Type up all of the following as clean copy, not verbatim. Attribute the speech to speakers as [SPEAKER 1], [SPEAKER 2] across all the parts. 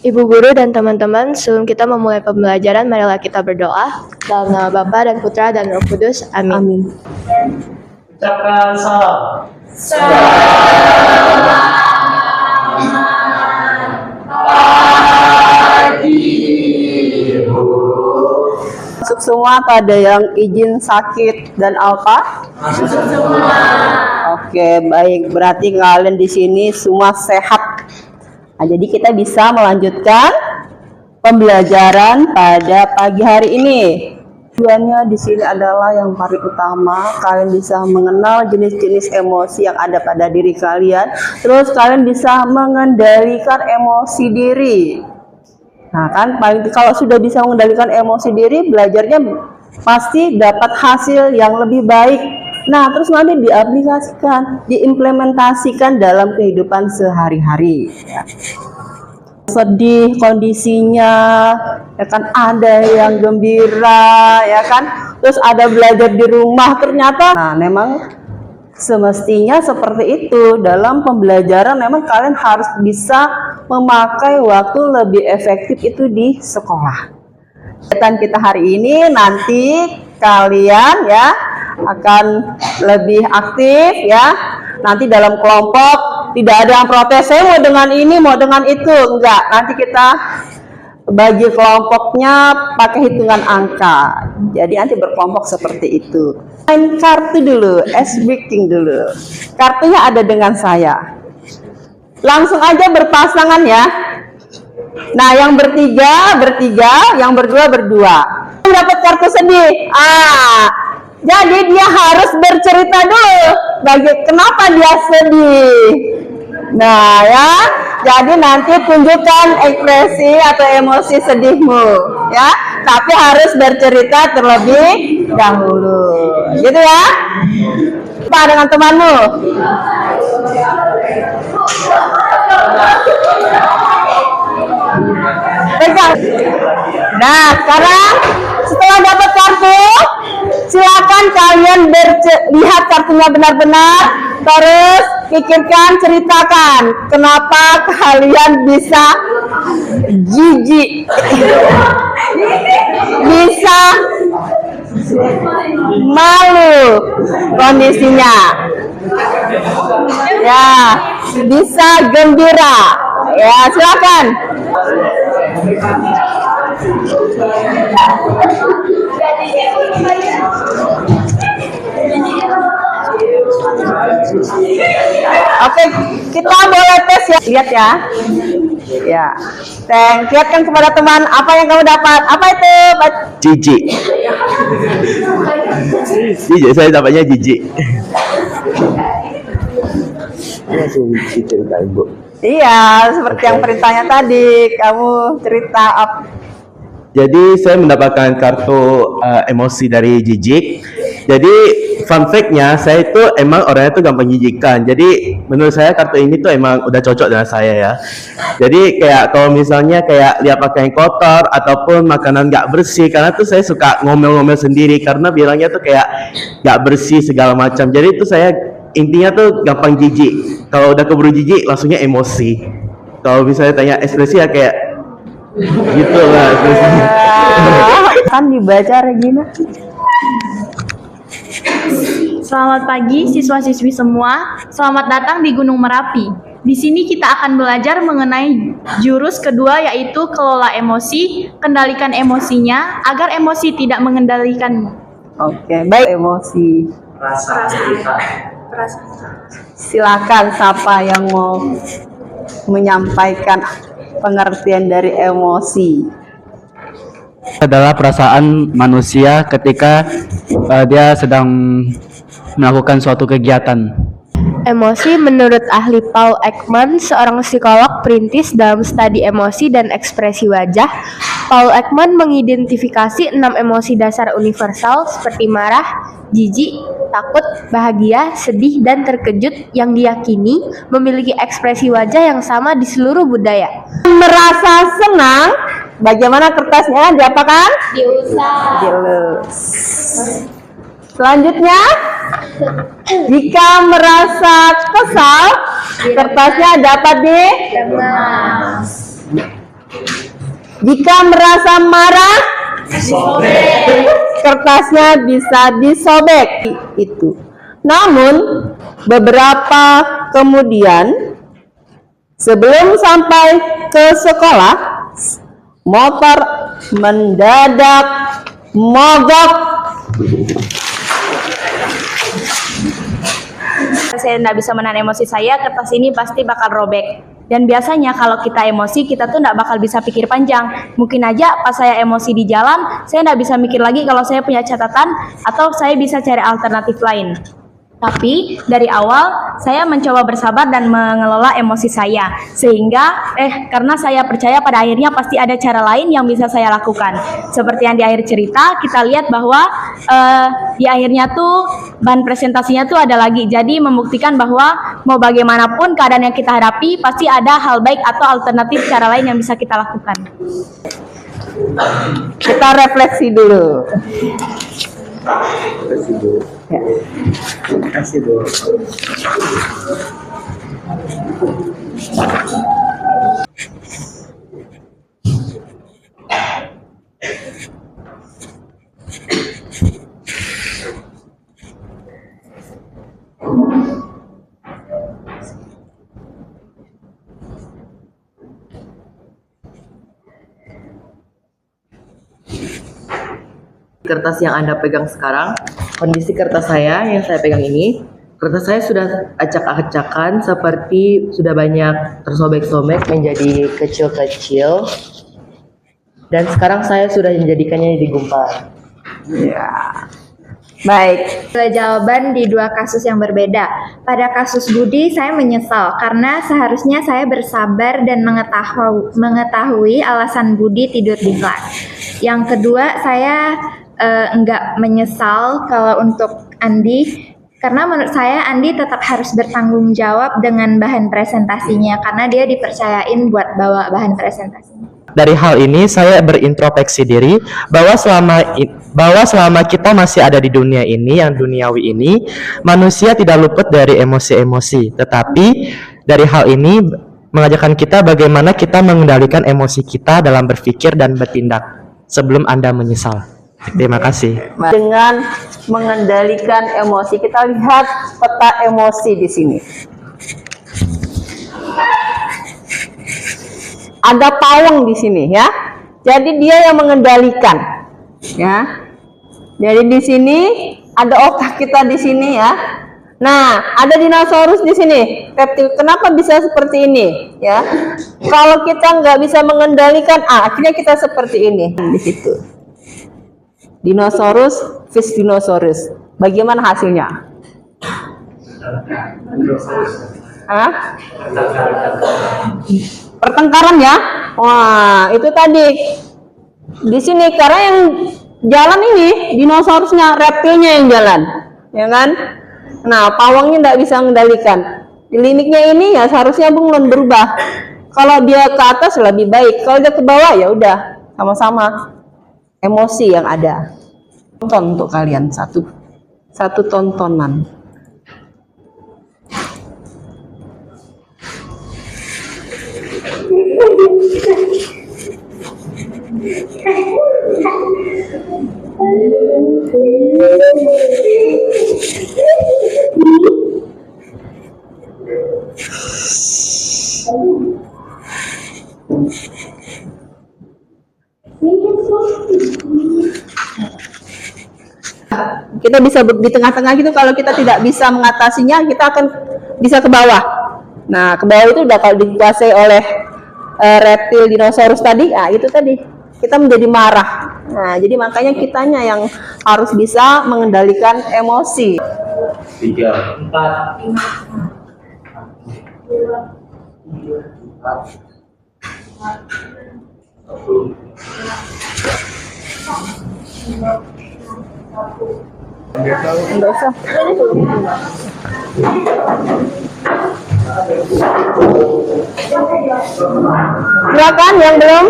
[SPEAKER 1] Ibu guru dan teman-teman, sebelum kita memulai pembelajaran, marilah kita berdoa. Dalam nama Bapa dan Putra dan Roh Kudus. Amin.
[SPEAKER 2] Amin.
[SPEAKER 3] Ucapkan salam.
[SPEAKER 2] Masuk semua, pada yang izin sakit dan apa?
[SPEAKER 3] Masuk semua.
[SPEAKER 2] Oke, baik. Berarti kalian di sini semua sehat. Nah, jadi kita bisa melanjutkan pembelajaran pada pagi hari ini. Tujuannya di sini adalah yang paling utama, kalian bisa mengenal jenis-jenis emosi yang ada pada diri kalian. Terus kalian bisa mengendalikan emosi diri. Nah kan, kalau sudah bisa mengendalikan emosi diri, belajarnya pasti dapat hasil yang lebih baik. Nah, terus nanti diaplikasikan, diimplementasikan dalam kehidupan sehari-hari. Sedih kondisinya, ya kan, ada yang gembira, ya kan, terus ada belajar di rumah ternyata. Nah, memang semestinya seperti itu. Dalam pembelajaran memang kalian harus bisa memakai waktu lebih efektif itu di sekolah. Kegiatan kita hari ini nanti kalian ya akan lebih aktif ya. Nanti dalam kelompok tidak ada yang protes, saya mau dengan ini, mau dengan itu, enggak. Nanti kita bagi kelompoknya pakai hitungan angka. Jadi nanti berkelompok seperti itu. Main kartu dulu, ice breaking dulu. Kartunya ada dengan saya. Langsung aja berpasangan ya. Nah, yang bertiga, yang berdua. Yang dapat kartu sedih. Jadi dia harus bercerita dulu. Kenapa dia sedih. Nah ya, jadi nanti tunjukkan ekspresi atau emosi sedihmu ya, tapi harus bercerita terlebih dahulu, gitu ya. Apa dengan temanmu? Pegang. Nah, sekarang setelah dapat kartu, silakan kalian lihat kartunya benar-benar, terus pikirkan, ceritakan kenapa kalian bisa jijik, bisa malu kondisinya, ya, bisa gembira, ya, silakan. Oke, kita boleh tes ya. Lihat ya. Ya. Lihatkan kepada teman apa yang kamu dapat. Apa itu?
[SPEAKER 4] Jijik. Jijik, saya dapatnya jijik. Langsung cerita Ibu.
[SPEAKER 2] Iya, seperti yang perintahnya tadi. Kamu cerita apa?
[SPEAKER 4] Jadi saya mendapatkan kartu emosi dari jijik. Jadi fun fact-nya, saya itu emang orangnya tuh gampang jijikan. Jadi menurut saya kartu ini tuh emang udah cocok dengan saya ya. Jadi kayak kalau misalnya kayak lihat pakaian kotor ataupun makanan nggak bersih, karena tuh saya suka ngomel-ngomel sendiri karena bilangnya tuh kayak nggak bersih segala macam. Jadi itu saya intinya tuh gampang jijik. Kalau udah keburu jijik langsungnya emosi. Kalau misalnya tanya ekspresi ya kayak gitu lah ekspresinya.
[SPEAKER 2] Kan dibaca Regina.
[SPEAKER 5] Selamat pagi siswa-siswi semua. Selamat datang di Gunung Merapi. Di sini kita akan belajar mengenai jurus kedua, yaitu kelola emosi, kendalikan emosinya agar emosi tidak mengendalikanmu.
[SPEAKER 2] Oke, baik. Emosi. Silakan siapa yang mau menyampaikan pengertian dari emosi.
[SPEAKER 6] Adalah perasaan manusia ketika dia sedang melakukan suatu kegiatan.
[SPEAKER 1] Emosi menurut ahli Paul Ekman, seorang psikolog perintis dalam studi emosi dan ekspresi wajah. Paul Ekman mengidentifikasi 6 emosi dasar universal seperti marah, jijik, takut, bahagia, sedih, dan terkejut yang diyakini memiliki ekspresi wajah yang sama di seluruh budaya.
[SPEAKER 2] Merasa senang, bagaimana kertasnya? Diapakan?
[SPEAKER 1] Diusap.
[SPEAKER 2] Dilus. Selanjutnya, jika merasa kesal, kertasnya dapat Jika merasa marah, kertasnya bisa disobek. Itu. Namun, beberapa kemudian, sebelum sampai ke sekolah, motor mendadak mogok.
[SPEAKER 5] Saya tidak bisa menahan emosi saya, kertas ini pasti bakal robek. Dan biasanya kalau kita emosi, kita tuh tidak bakal bisa pikir panjang. Mungkin aja pas saya emosi di jalan, saya tidak bisa mikir lagi kalau saya punya catatan, atau saya bisa cari alternatif lain. Tapi dari awal saya mencoba bersabar dan mengelola emosi saya, sehingga karena saya percaya pada akhirnya pasti ada cara lain yang bisa saya lakukan. Seperti yang di akhir cerita kita lihat bahwa di akhirnya tuh bahan presentasinya tuh ada lagi. Jadi membuktikan bahwa mau bagaimanapun keadaan yang kita hadapi pasti ada hal baik atau alternatif cara lain yang bisa kita lakukan.
[SPEAKER 2] Kita refleksi dulu. Ya.
[SPEAKER 7] Kertas yang Anda pegang sekarang, kondisi kertas saya yang saya pegang ini, kertas saya sudah acak-acakan seperti sudah banyak tersobek-sobek menjadi kecil-kecil, dan sekarang saya sudah menjadikannya di gumpal.
[SPEAKER 2] Ya. Baik.
[SPEAKER 8] Jawaban di dua kasus yang berbeda. Pada kasus Budi, saya menyesal karena seharusnya saya bersabar dan mengetahui alasan Budi tidur di kelas. Yang kedua, saya enggak menyesal kalau untuk Andi, karena menurut saya Andi tetap harus bertanggung jawab dengan bahan presentasinya karena dia dipercayain buat bawa bahan presentasinya.
[SPEAKER 9] Dari hal ini saya berintrospeksi diri bahwa selama kita masih ada di dunia ini yang duniawi ini, manusia tidak luput dari emosi-emosi. Tetapi dari hal ini mengajarkan kita bagaimana kita mengendalikan emosi kita dalam berpikir dan bertindak sebelum Anda menyesal. Terima kasih.
[SPEAKER 2] Dengan mengendalikan emosi, kita lihat peta emosi di sini. Ada pawang di sini ya. Jadi dia yang mengendalikan ya. Jadi di sini ada otak kita di sini ya. Nah, ada dinosaurus di sini. Reptil. Kenapa bisa seperti ini ya? Kalau kita nggak bisa mengendalikan, akhirnya kita seperti ini di situ. Dinosaurus, fish dinosaurus. Bagaimana hasilnya? Pertengkaran ya. Wah, itu tadi. Di sini karena yang jalan ini dinosaurusnya, reptilnya yang jalan, ya kan? Nah, pawangnya tidak bisa mengendalikan. Di liniknya ini ya seharusnya bunglon berubah. Kalau dia ke atas lebih baik. Kalau dia ke bawah ya udah sama-sama emosi yang ada. Tonton untuk kalian satu tontonan. Kita bisa di tengah-tengah gitu. Kalau kita tidak bisa mengatasinya, kita akan bisa ke bawah. Nah, ke bawah itu udah kalau dikuasai oleh reptil dinosaurus tadi, itu tadi kita menjadi marah. Nah, jadi makanya kitanya yang harus bisa mengendalikan emosi.
[SPEAKER 3] 3, 4.
[SPEAKER 2] Enggak usah. Silakan yang belum.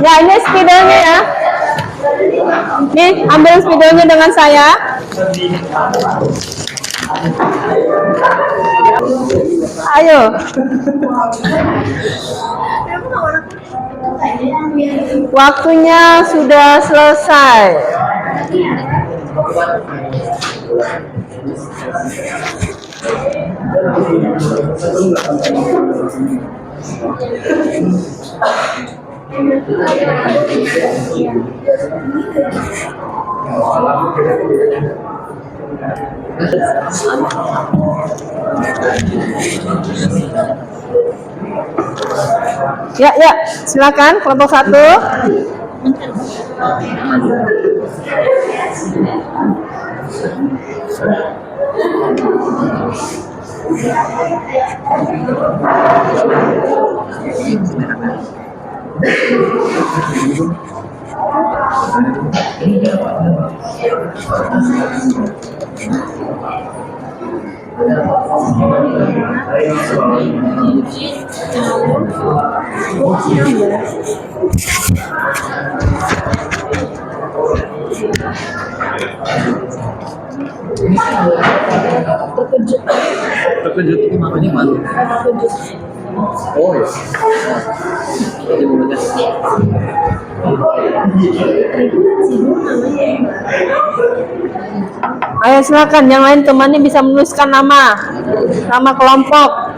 [SPEAKER 2] Ya, ini spidolnya ya. Nih, ambil spidolnya dengan saya. Ayo. Waktunya sudah selesai. Ya, ya, silakan kelompok 1.
[SPEAKER 3] Terkejut itu makanya malu. Oh ya. Jadi mulutnya.
[SPEAKER 2] Ayo silakan, yang lain temannya bisa menuliskan nama kelompok.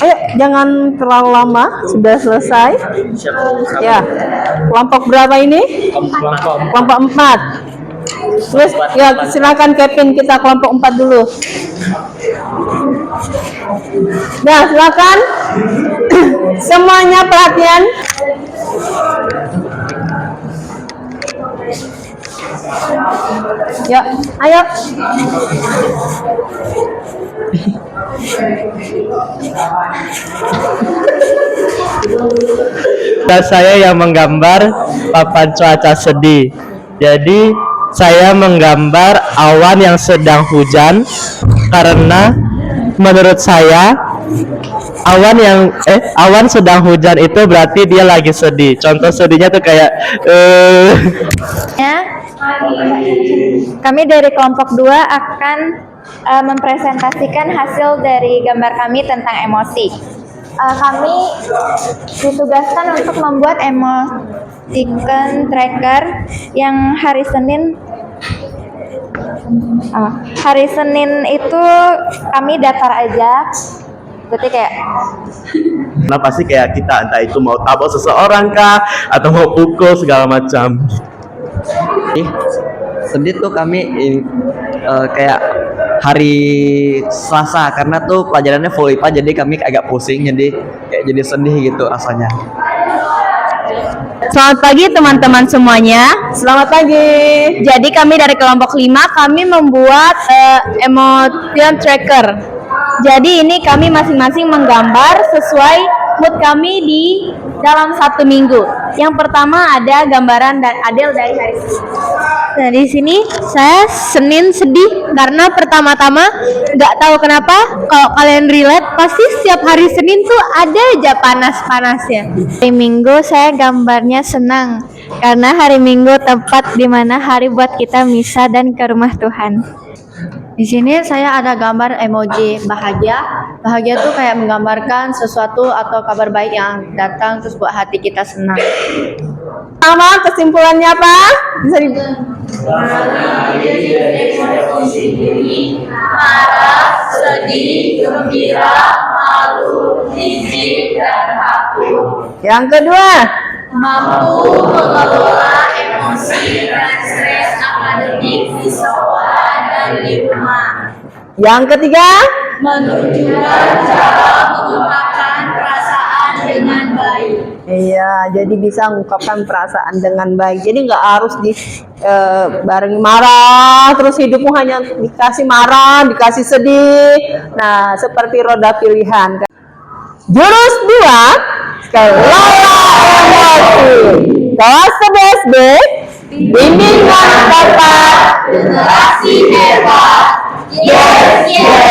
[SPEAKER 2] Ayo, jangan terlalu lama, sudah selesai. Ya, kelompok berapa ini? Kelompok 4. Terus, ya silakan Kevin, kita kelompok 4 dulu. Nah, silakan. Semuanya perhatian. Ya, ayo.
[SPEAKER 9] Saya yang menggambar papan cuaca sedih. Jadi saya menggambar awan yang sedang hujan karena menurut saya awan sedang hujan itu berarti dia lagi sedih. Contoh sedihnya tuh kayak
[SPEAKER 8] Kami dari kelompok 2 akan mempresentasikan hasil dari gambar kami tentang emosi. Kami ditugaskan untuk membuat emoticon tracker yang hari Senin itu kami daftar aja. Berarti kayak
[SPEAKER 4] Nah pasti kayak kita entah itu mau tabok seseorang kah atau mau pukul segala macam.
[SPEAKER 7] Sedih tuh kami kayak hari Selasa karena tuh pelajarannya full IPA, jadi kami agak pusing, jadi kayak jadi sedih gitu rasanya.
[SPEAKER 1] Selamat pagi teman-teman semuanya.
[SPEAKER 2] Selamat pagi.
[SPEAKER 1] Jadi kami dari kelompok 5 kami membuat emotion tracker. Jadi ini kami masing-masing menggambar sesuai mood kami di dalam 1 minggu. Yang pertama ada gambaran dan Adel dari hari Senin. Nah di sini saya Senin sedih karena pertama-tama nggak tahu kenapa, kalau kalian relate pasti setiap hari Senin tuh ada aja panas-panasnya. Hari Minggu saya gambarnya senang karena hari Minggu tempat dimana hari buat kita misa dan ke rumah Tuhan. Di sini saya ada gambar emoji bahagia. Bahagia tuh kayak menggambarkan sesuatu atau kabar baik yang datang terus buat hati kita senang.
[SPEAKER 2] Sama kesimpulannya apa? Bisa di
[SPEAKER 5] Marah, sedih, gembira, malu, jijik, dan takut.
[SPEAKER 2] Yang kedua.
[SPEAKER 5] Mampu mengelola emosi dan stres akademik, siswa, dan di rumah.
[SPEAKER 2] Yang ketiga.
[SPEAKER 5] Menunjukkan cara mengungkapkan perasaan dengan baik.
[SPEAKER 2] Iya, jadi bisa mengungkapkan perasaan dengan baik. Jadi nggak harus barengi marah, terus hidupmu hanya dikasih marah, dikasih sedih. Nah, seperti roda pilihan. Jurus 2, kelola emosi. Kelas 11B, bimbingan Bapak
[SPEAKER 5] Generasi hebat. Yes, yes.